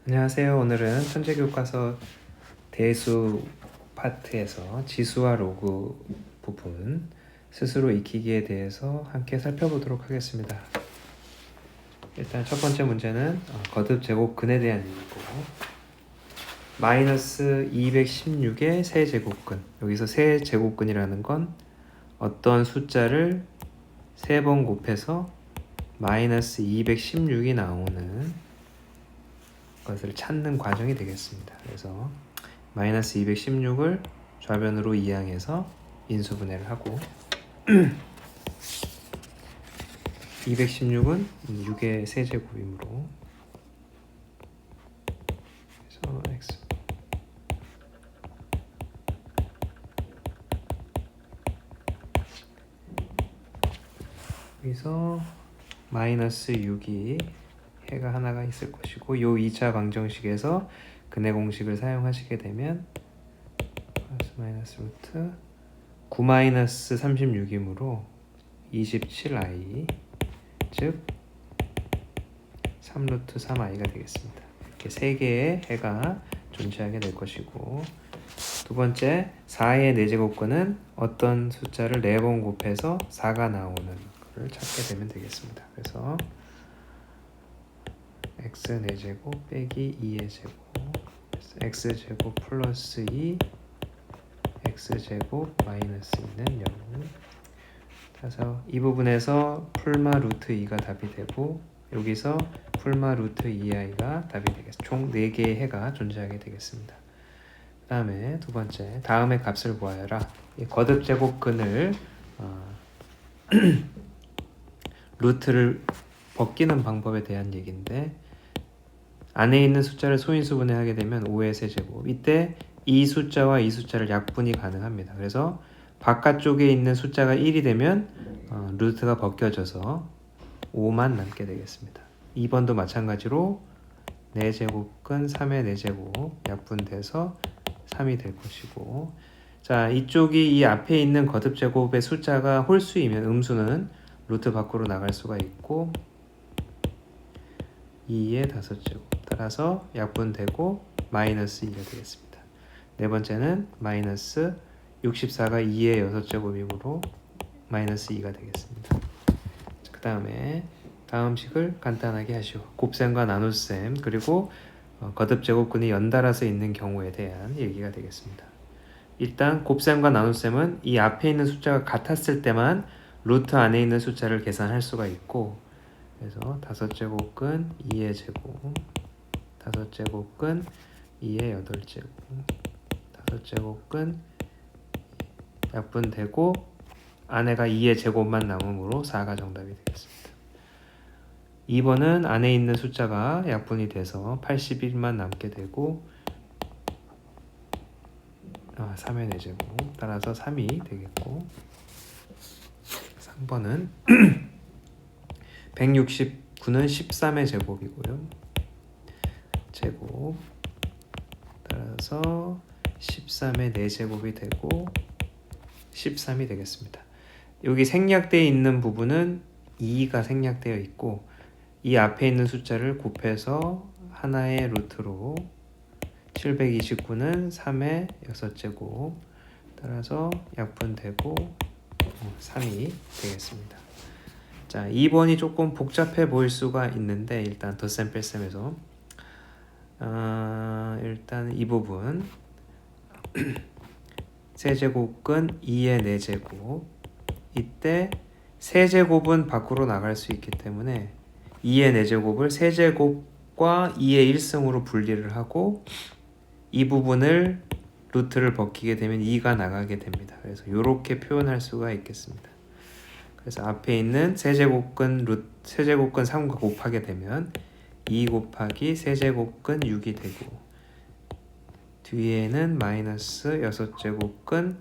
안녕하세요. 오늘은 천재교과서 대수 파트에서 지수와 로그 부분 스스로 익히기에 대해서 함께 살펴보도록 하겠습니다. 일단 첫 번째 문제는 거듭 제곱근에 대한 얘기고, 마이너스 216의 세제곱근, 여기서 세제곱근이라는 건 어떤 숫자를 3번 곱해서 마이너스 216이 나오는 것을 찾는 과정이 되겠습니다. 그래서 마이너스 216을 좌변으로 이항해서 인수분해를 하고 216은 6의 세제곱이므로 그래서 x 여기서 마이너스 6이 해가 하나가 있을 것이고, 요 2차 방정식에서 근해 공식을 사용하시게 되면 마이너스 루트 9 마이너스 36이므로 27i, 즉 3루트 3i가 되겠습니다. 이렇게 3개의 해가 존재하게 될 것이고, 두 번째 4의 4제곱근은 어떤 숫자를 4번 곱해서 4가 나오는 걸 찾게 되면 되겠습니다. 그래서 x 4제곱 빼기 2의 제곱, x제곱 플러스 2 x제곱 마이너스 2는 0. 그래서 이 부분에서 풀마 루트 2가 답이 되고, 여기서 풀마 루트 2i가 답이 되겠습니다. 총 4개의 해가 존재하게 되겠습니다. 그 다음에 두 번째, 다음의 값을 구하여라. 이 거듭 제곱근을 루트를 벗기는 방법에 대한 얘기인데, 안에 있는 숫자를 소인수분해하게 되면 5의 세제곱, 이때 이 숫자와 이 숫자를 약분이 가능합니다. 그래서 바깥쪽에 있는 숫자가 1이 되면 루트가 벗겨져서 5만 남게 되겠습니다. 2번도 마찬가지로 4제곱근 3의 4제곱 약분돼서 3이 될 것이고, 자, 이쪽이 이 앞에 있는 거듭 제곱의 숫자가 홀수이면 음수는 루트 밖으로 나갈 수가 있고 2의 5제곱 따라서 약분되고 마이너스 2가 되겠습니다. 네 번째는 마이너스 64가 2의 6제곱이므로 마이너스 2가 되겠습니다. 그 다음에 다음 식을 간단하게 하시오. 곱셈과 나눗셈 그리고 거듭 제곱근이 연달아서 있는 경우에 대한 얘기가 되겠습니다. 일단 곱셈과 나눗셈은 이 앞에 있는 숫자가 같았을 때만 루트 안에 있는 숫자를 계산할 수가 있고, 그래서 5제곱근 2의 제곱, 5제곱근 2의 8제곱, 5제곱근 약분되고 안에가 2의 제곱만 남으므로 4가 정답이 되겠습니다. 2번은 안에 있는 숫자가 약분이 돼서 81만 남게 되고 3의 4제곱 따라서 3이 되겠고, 3번은 169는 13의 제곱이고요. 제곱 따라서 13의 4제곱이 되고 13이 되겠습니다. 여기 생략되어 있는 부분은 2가 생략되어 있고, 이 앞에 있는 숫자를 곱해서 하나의 루트로 729는 3의 6제곱 따라서 약분되고 3이 되겠습니다. 자, 2번이 조금 복잡해 보일 수가 있는데 일단 덧셈 뺄셈에서 일단 이 부분 세제곱근 2의 4제곱, 이때 세제곱은 밖으로 나갈 수 있기 때문에 2의 4제곱을 세제곱과 2의 1승으로 분리를 하고 이 부분을 루트를 벗기게 되면 2가 나가게 됩니다. 그래서 이렇게 표현할 수가 있겠습니다. 그래서 앞에 있는 세제곱근 3과 곱하게 되면 2 곱하기 세제곱근 6이 되고, 뒤에는 마이너스 6제곱근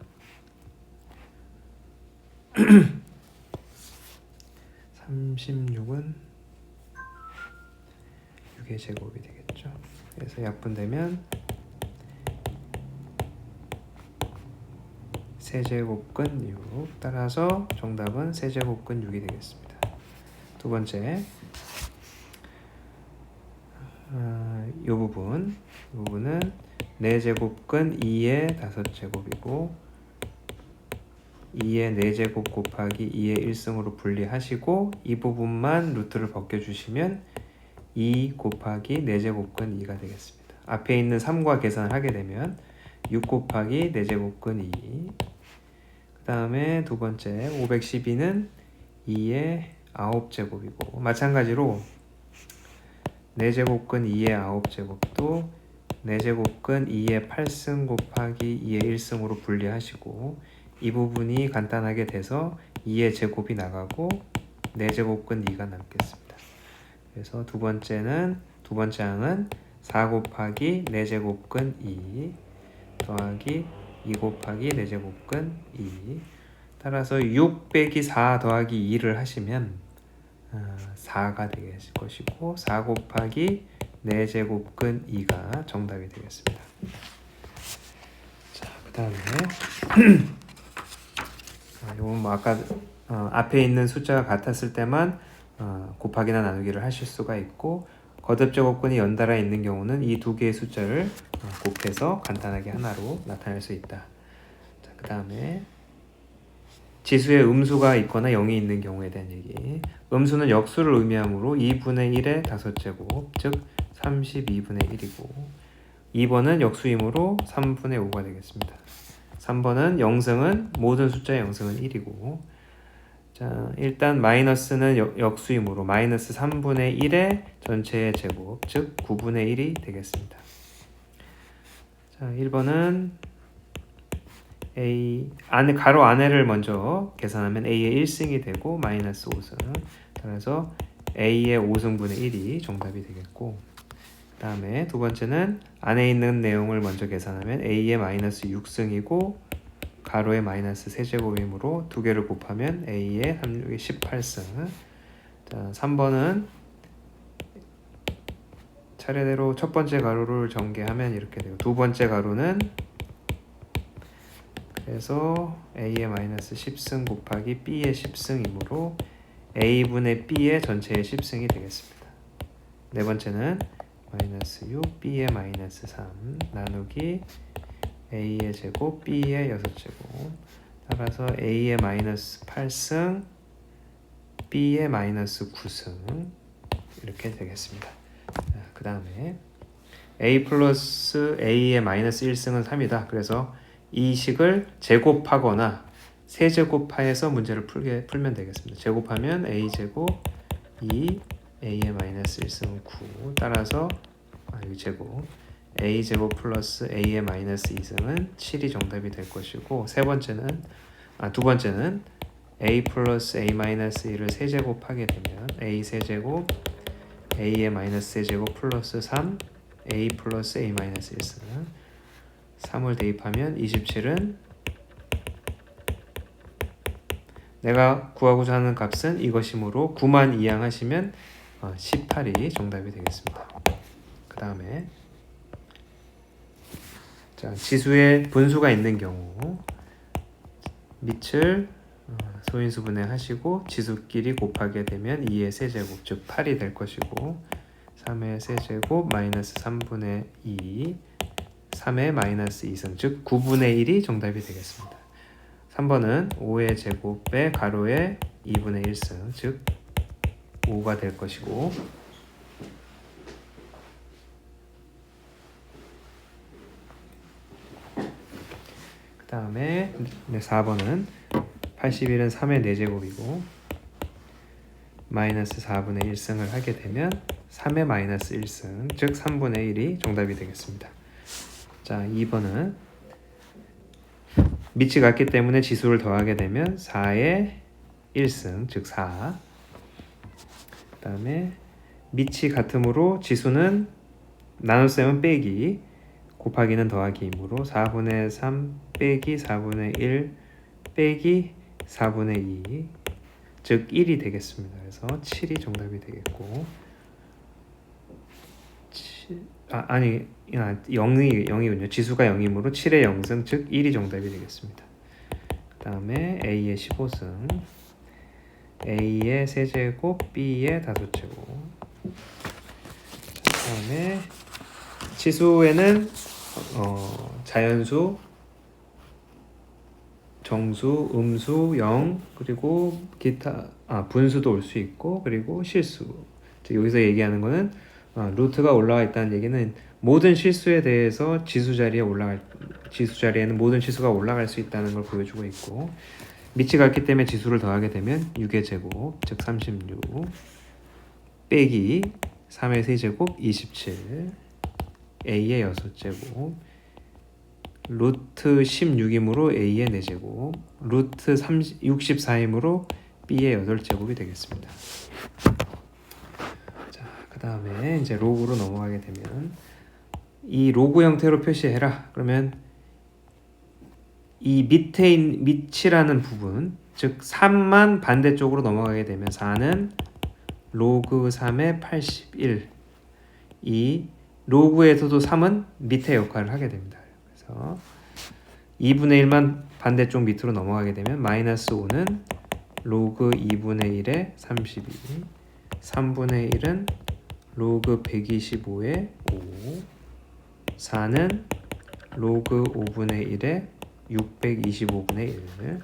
36은 6의 제곱이 되겠죠. 그래서 약분되면 세제곱근 6 따라서 정답은 세제곱근 6이 되겠습니다. 두 번째 이 부분은 4제곱근 2의 5제곱이고 2의 4제곱 곱하기 2의 1승으로 분리하시고 이 부분만 루트를 벗겨주시면 2 곱하기 4제곱근 2가 되겠습니다. 앞에 있는 3과 계산을 하게 되면 6 곱하기 4제곱근 2. 그 다음에 두 번째 512는 2의 9제곱이고 마찬가지로 4제곱근 2의 9제곱도 4제곱근 2의 8승 곱하기 2의 1승으로 분리하시고 이 부분이 간단하게 돼서 2의 제곱이 나가고 4제곱근 2가 남겠습니다. 그래서 두 번째 항은 4 곱하기 4제곱근 2 더하기 2 곱하기 4제곱근 2 따라서 6 빼기 4 더하기 2를 하시면 4가 될 것이고 4 곱하기 4제곱근 2가 정답이 되겠습니다. 자, 그 다음에 이건 뭐 아까 앞에 있는 숫자가 같았을 때만 곱하기나 나누기를 하실 수가 있고 거듭제곱근이 연달아 있는 경우는 이 두 개의 숫자를 곱해서 간단하게 하나로 나타낼 수 있다. 그 다음에 지수에 음수가 있거나 0이 있는 경우에 대한 얘기. 음수는 역수를 의미하므로 2분의 1의 5제곱, 즉 32분의 1이고 2번은 역수이므로 3분의 5가 되겠습니다. 3번은 영승은 모든 숫자의 영승은 1이고 자, 일단 마이너스는 역수이므로 마이너스 3분의 1의 전체의 제곱, 즉 9분의 1이 되겠습니다. 자, 1번은 A 가로 안에를 먼저 계산하면 A의 1승이 되고 마이너스 5승. 따라서 A의 5승분의 1이 정답이 되겠고 그 다음에 두 번째는 안에 있는 내용을 먼저 계산하면 A의 마이너스 6승이고 가로의 마이너스 세제곱이므로 두 개를 곱하면 A의 3, 6이 18승. 자, 3번은 차례대로 첫 번째 가로를 전개하면 이렇게 되고 두 번째 가로는 그래서 A의 마이너스 10승 곱하기 B의 10승이므로 A분의 B의 전체의 10승이 되겠습니다. 네 번째는 마이너스 6, B의 마이너스 3 나누기 A의 제곱, B의 6제곱 따라서 A의 마이너스 8승, B의 마이너스 9승 이렇게 되겠습니다. 그 다음에 A 플러스 A의 마이너스 1승은 3이다. 그래서 이 식을 제곱하거나 세제곱하여서 문제를 풀면 되겠습니다. 제곱하면 A제곱 2, A의 마이너스 1승은 9 따라서 이 제곱 A제곱 플러스 A의 마이너스 2승은 7이 정답이 될 것이고 두 번째는 A 플러스 A 마이너스 1을 세제곱하게 되면 A 세제곱 A의 마이너스 세제곱 플러스 3 A 플러스 A 마이너스 1승 3을 대입하면 27은 내가 구하고자 하는 값은 이것이므로 9만 이항하시면 18이 정답이 되겠습니다. 그 다음에 자, 지수에 분수가 있는 경우 밑을 소인수분해 하시고 지수끼리 곱하게 되면 2의 세제곱 즉 8이 될 것이고 3의 세제곱 마이너스 3분의 2 3의 마이너스 2승 즉 9분의 1이 정답이 되겠습니다. 3번은 5의 제곱에 가로에 2분의 1승 즉 5가 될 것이고 그 다음에 4번은 81은 3의 4제곱이고 마이너스 4분의 1승을 하게 되면 3의 마이너스 1승 즉 3분의 1이 정답이 되겠습니다. 자, 2번은 밑이 같기 때문에 지수를 더하게 되면 4의 1승 즉 4. 그 다음에 밑이 같으므로 지수는 나눗셈은 빼기 곱하기는 더하기이므로 4분의 3 빼기 4분의 1 빼기 4분의 2 즉 1이 되겠습니다. 그래서 7이 정답이 되겠고 0이군요. 지수가 0이므로 7의 0승 즉 1이 정답이 되겠습니다. 그 다음에 A의 15승 A의 세제곱 B의 5제곱 그 다음에 치수에는 자연수, 정수, 음수, 영, 그리고 기타 분수도 올 수 있고, 그리고 실수. 여기서 얘기하는 거는 루트가 올라와 있다는 얘기는 모든 실수에 대해서 지수 자리에는 모든 치수가 올라갈 수 있다는 걸 보여주고 있고, 밑이 같기 때문에 지수를 더하게 되면 6의 제곱, 즉 36 빼기 3의 세제곱 27 a의 6제곱 루트 16이므로 a의 4제곱 루트 64이므로 b의 8제곱이 되겠습니다. 자, 그 다음에 이제 로그로 넘어가게 되면 이 로그 형태로 표시해라. 그러면 이 밑이라는 부분, 즉 3만 반대쪽으로 넘어가게 되면 4는 로그 3의 81. 이 로그에서도 3은 밑의 역할을 하게 됩니다. 그래서 2분의 1만 반대쪽 밑으로 넘어가게 되면 마이너스 5는 로그 2분의 1의 32, 3분의 1은 로그 125의 5, 4는 로그 5분의 1의 625분의 1.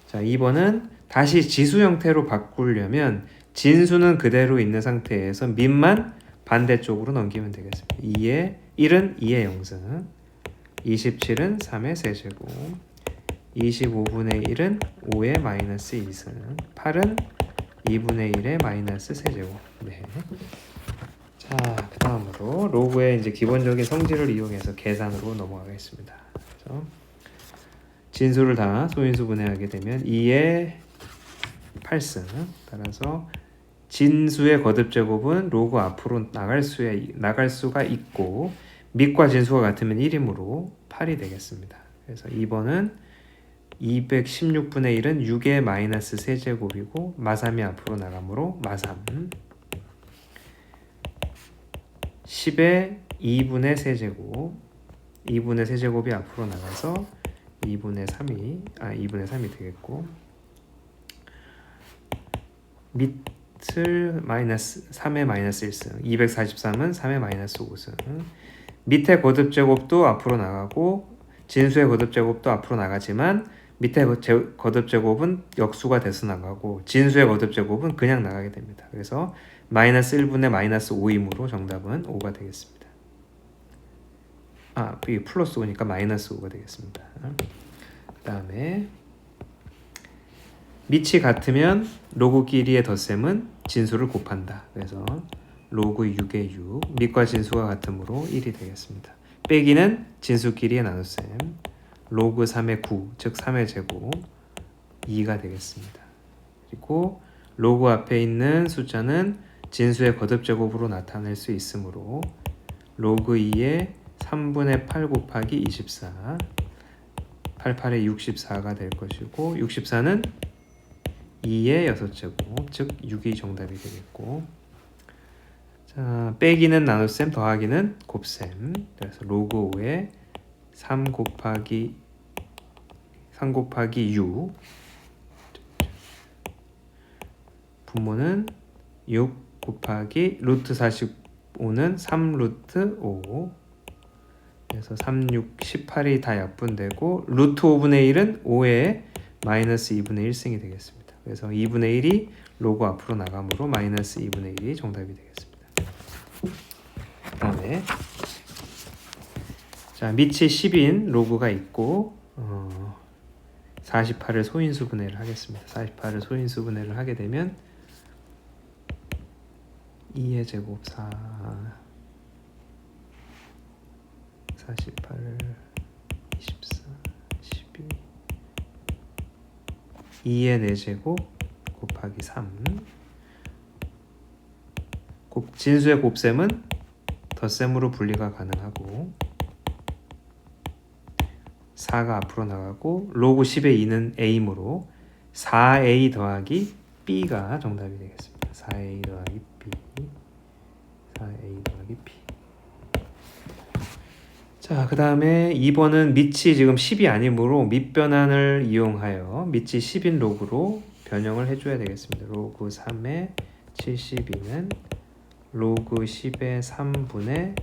자, 2번은 다시 지수 형태로 바꾸려면 진수는 그대로 있는 상태에서 밑만 반대쪽으로 넘기면 되겠습니다. 1은 2의 0승, 27은 3의 세제곱, 25분의 1은 5의 마이너스 2승, 8은 2분의 1의 마이너스 세제곱. 네. 자, 그 다음으로 로그의 이제 기본적인 성질을 이용해서 계산으로 넘어가겠습니다. 그래서 진수를 다 소인수 분해하게 되면 2의 8승, 따라서 진수의 거듭제곱은 로그 앞으로 나갈 수가 있고 밑과 진수가 같으면 1이므로 8이 되겠습니다. 그래서 2번은 216분의 1은 6의 마이너스 세제곱이고 마삼이 앞으로 나가므로 마삼 10의 2분의 세제곱 2분의 세제곱이 앞으로 나가서 2분의 3이 되겠고 밑을 마이너스 3의 마이너스 1승 243은 3의 마이너스 5승 밑에 거듭제곱도 앞으로 나가고 진수의 거듭제곱도 앞으로 나가지만 밑에 거듭제곱은 역수가 돼서 나가고 진수의 거듭제곱은 그냥 나가게 됩니다. 그래서 마이너스 1분의 마이너스 5이므로 정답은 5가 되겠습니다. 이게 플러스 5니까 마이너스 5가 되겠습니다. 그 다음에 밑이 같으면 로그끼리의 덧셈은 진수를 곱한다. 그래서 로그 6의 6, 밑과 진수가 같으므로 1이 되겠습니다. 빼기는 진수끼리의 나눗셈, 로그 3의 9, 즉 3의 제곱 2가 되겠습니다. 그리고 로그 앞에 있는 숫자는 진수의 거듭제곱으로 나타낼 수 있으므로 로그 2의 3분의 8 곱하기 24, 88의 64가 될 것이고 64는 2의 6제곱, 즉 6이 정답이 되겠고 자, 빼기는 나눗셈, 더하기는 곱셈. 그래서 로그 5에 3 곱하기 6 분모는 6 곱하기 루트 45는 3 루트 5 그래서 3, 6, 18이 다 약분되고 루트 5분의 1은 5의 마이너스 2분의 1승이 되겠습니다. 그래서 2분의 1이 로그 앞으로 나가므로 마이너스 2분의 1이 정답이 되겠습니다. 그 다음에 자, 밑이 10인 로그가 있고 48을 소인수 분해를 하겠습니다. 48을 소인수 분해를 하게 되면 2의 제곱 4 48 24 12 2의 4제곱 곱하기 3 진수의 곱셈은 덧셈으로 분리가 가능하고 4가 앞으로 나가고 로그 10의 2는 a이므로 4a 더하기 b가 정답이 되겠습니다. 4a 더하기 b 4a 더하기 b 자, 그 다음에 2번은 밑이 지금 10이 아니므로 밑변환을 이용하여 밑이 10인 로그로 변형을 해줘야 되겠습니다. 로그 3의 72는 로그 10의 3분의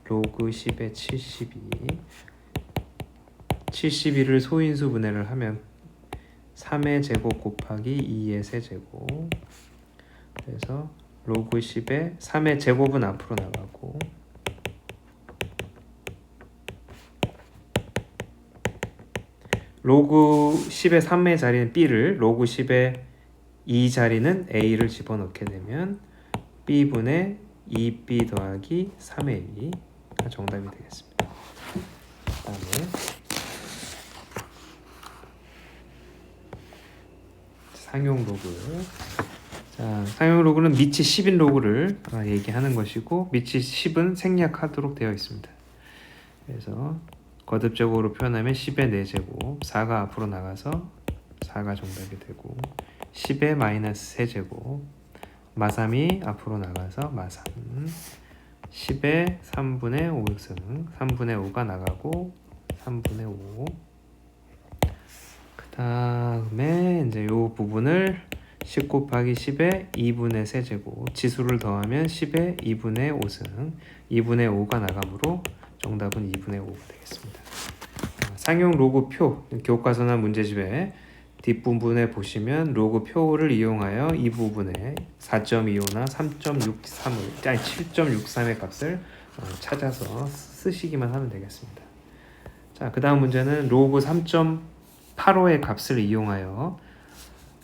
로그 10의 72를 소인수 분해를 하면 3의 제곱 곱하기 2의 세제곱, 그래서 로그 10의 3의 제곱은 앞으로 나가고 로그 10의 3의 자리는 B를, 로그 10의 2 자리는 A를 집어넣게 되면 B분의 2B 더하기 3A가 정답이 되겠습니다. 그 다음에 상용 로그. 자, 상용 로그는 미치 10인 로그를 얘기하는 것이고, 미치 10은 생략하도록 되어 있습니다. 그래서 거듭제곱으로 표현하면 10의 4제곱, 4가 앞으로 나가서 4가 정답이 되고, 10의 마이너스 3제곱, 마3이 앞으로 나가서 마3, 10의 3분의 5승, 3분의 5가 나가고 3분의 5. 그 다음에 이제 이 부분을 10 곱하기 10의 2분의 세제곱, 지수를 더하면 10의 2분의 5승, 2분의 5가 나가므로 정답은 2분의 5가 되겠습니다. 상용 로그 표, 교과서나 문제집에 뒷부분에 보시면 로그 표를 이용하여 이 부분에 4.25나 3.63을, 아니 7.63의 값을 찾아서 쓰시기만 하면 되겠습니다. 자, 그 다음 문제는 로그 3.85의 값을 이용하여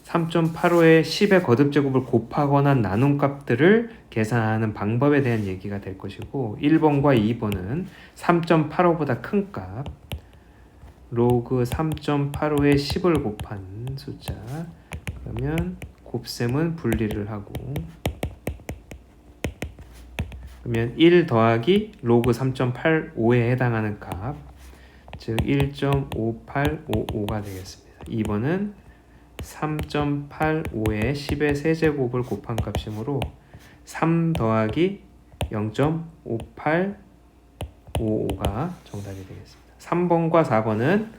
3.85의 10의 거듭제곱을 곱하거나 나눈 값들을 계산하는 방법에 대한 얘기가 될 것이고, 1번과 2번은 3.85보다 큰 값, 로그 3.85에 10을 곱한 숫자, 그러면 곱셈은 분리를 하고, 그러면 1 더하기 로그 3.85에 해당하는 값, 즉 1.5855가 되겠습니다. 2번은 3.85에 10의 세제곱을 곱한 값이므로 3 더하기 0.5855가 정답이 되겠습니다. 3번과 4번은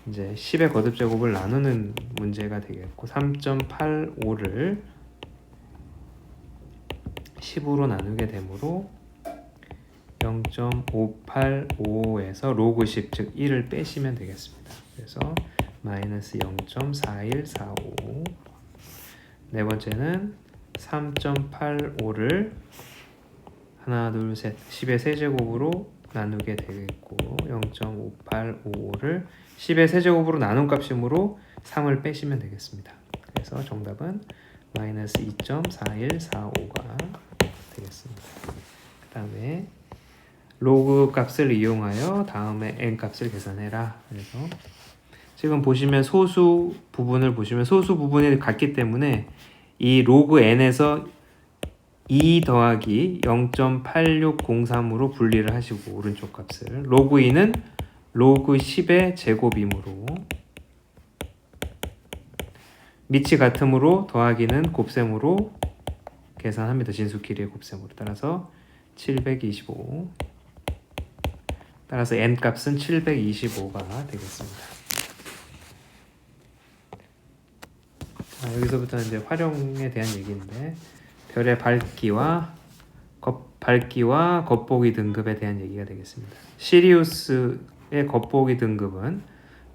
이제 10의 거듭제곱을 나누는 문제가 되겠고, 3.85를 10으로 나누게 되므로 0.585에서 로그 10, 즉 1을 빼시면 되겠습니다. 그래서 마이너스 0.4145. 네 번째는 3.85를 하나, 둘, 셋, 10의 세제곱으로 나누게 되겠고, 0.5855를 10의 세제곱으로 나눈 값이므로 3을 빼시면 되겠습니다. 그래서 정답은 마이너스 2.4145가 되겠습니다. 그 다음에 로그 값을 이용하여 다음에 n 값을 계산해라. 그래서 지금 보시면 소수 부분을 보시면 소수 부분이 같기 때문에 이 로그 n에서 2 더하기 0.8603으로 분리를 하시고, 오른쪽 값을 로그 2는 로그 10의 제곱이므로 밑이 같으므로 더하기는 곱셈으로 계산합니다. 진수끼리의 곱셈으로. 따라서 725. 따라서 n 값은 725가 되겠습니다. 자, 여기서부터 이제 활용에 대한 얘기인데, 별의 밝기와 겉보기 등급에 대한 얘기가 되겠습니다. 시리우스의 겉보기 등급은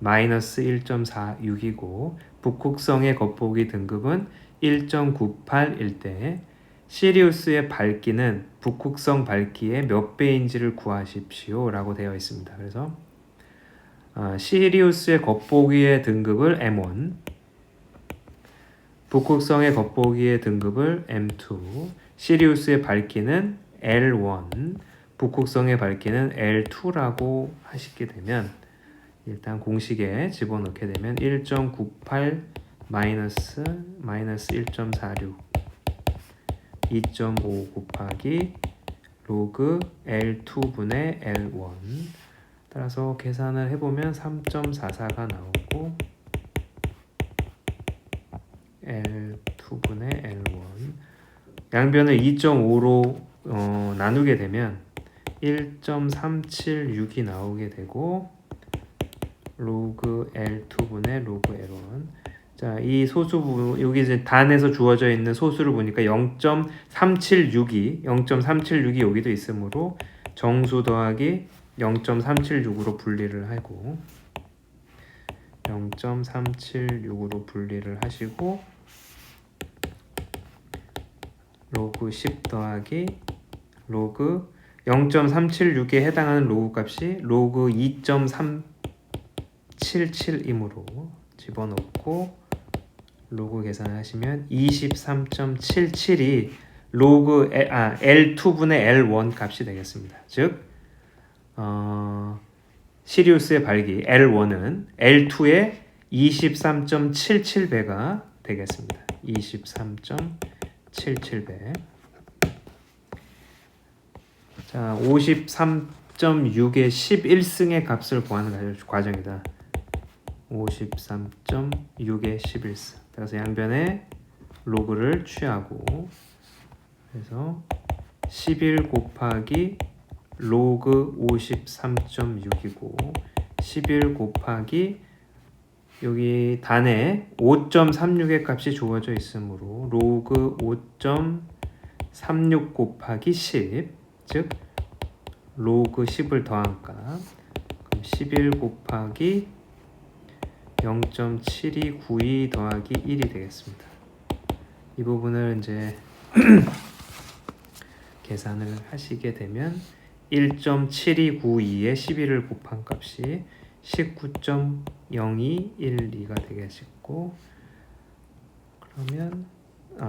마이너스 1.46이고 북극성의 겉보기 등급은 1.98일 때 시리우스의 밝기는 북극성 밝기의 몇 배인지를 구하십시오 라고 되어 있습니다. 그래서 시리우스의 겉보기의 등급을 M1, 북극성의 겉보기의 등급을 M2, 시리우스의 밝기는 L1, 북극성의 밝기는 L2라고 하시게 되면, 일단 공식에 집어넣게 되면 1.98 마이너스 1.46 2.5 곱하기 로그 L2분의 L1, 따라서 계산을 해보면 3.44가 나오고 L2분의 L1, 양변을 2.5로 나누게 되면 1.376이 나오게 되고 로그 L2분의 로그 L1. 자, 이 소수 부분, 여기 이제 단에서 주어져 있는 소수를 보니까 0.376이 여기도 있으므로 정수 더하기 0.376으로 분리를 하고 0.376으로 분리를 하시고 로그 10 더하기 로그 0.376에 해당하는 로그 값이 로그 2.377이므로 집어넣고 로그 계산하시면 23.77이 로그 L2분의 L1 값이 되겠습니다. 즉 시리우스의 발기 L1은 L2의 23.77배가 되겠습니다. 23.77배. 자, 53.6의 11승의 값을 구하는 과정이다. 53.6의 11승. 따라서 양변에 로그를 취하고 그래서 11 곱하기 로그 53.6이고 11 곱하기 여기 단에 5.36의 값이 주어져 있으므로 로그 5.36 곱하기 10, 즉 로그 10을 더한 값, 그럼 11 곱하기 0.7292 더하기 1이 되겠습니다. 이 부분을 이제 계산을 하시게 되면 1.7292에 11을 곱한 값이 19.0212가 되겠고, 그러면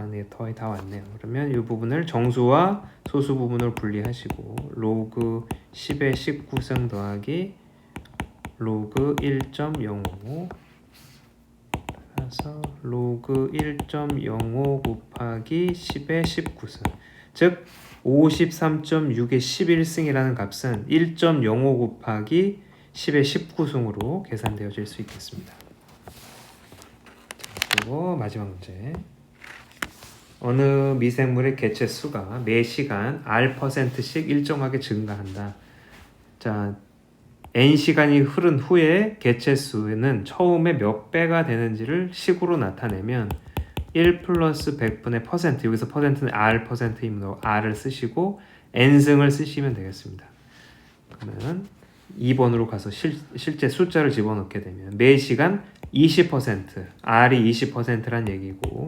네, 거의 다 왔네요. 그러면 이 부분을 정수와 소수 부분을 분리하시고 로그 10의 19승 더하기 로그 1.05 따라서 로그 1.05 곱하기 10의 19승, 즉 53.6의 11승이라는 값은 1.05 곱하기 10의 19승으로 계산되어질 수 있겠습니다. 그리고 마지막 문제. 어느 미생물의 개체 수가 매 시간 R%씩 일정하게 증가한다. 자, N시간이 흐른 후에 개체 수는 처음에 몇 배가 되는지를 식으로 나타내면 1 플러스 100분의 퍼센트, 여기서 퍼센트는 R%이므로 R을 쓰시고 N승을 쓰시면 되겠습니다. 그러면 2번으로 가서 실제 숫자를 집어넣게 되면 매 시간 20%, R이 20%란 얘기고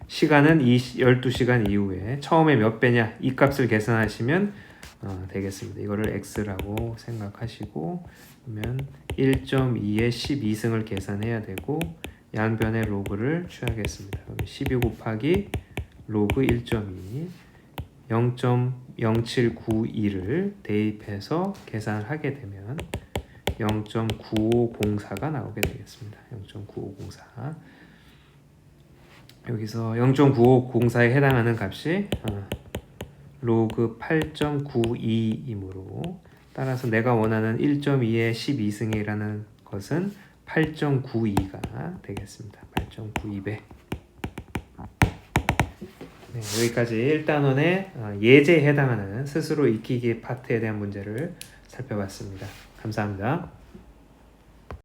시간은 12시간 이후에 처음에 몇 배냐 이 값을 계산하시면 되겠습니다. 이거를 x라고 생각하시고 그러면 1.2의 12승을 계산해야 되고 양변의 로그를 취하겠습니다. 그럼 12 곱하기 로그 1.2 0.0792를 대입해서 계산을 하게 되면 0.9504가 나오게 되겠습니다. 0.9504. 여기서 0.9504에 해당하는 값이 로그 8.92이므로 따라서 내가 원하는 1.2의 12승이라는 것은 8.92가 되겠습니다. 8.92배. 네, 여기까지 1단원의 예제에 해당하는 스스로 익히기 파트에 대한 문제를 살펴봤습니다. 감사합니다.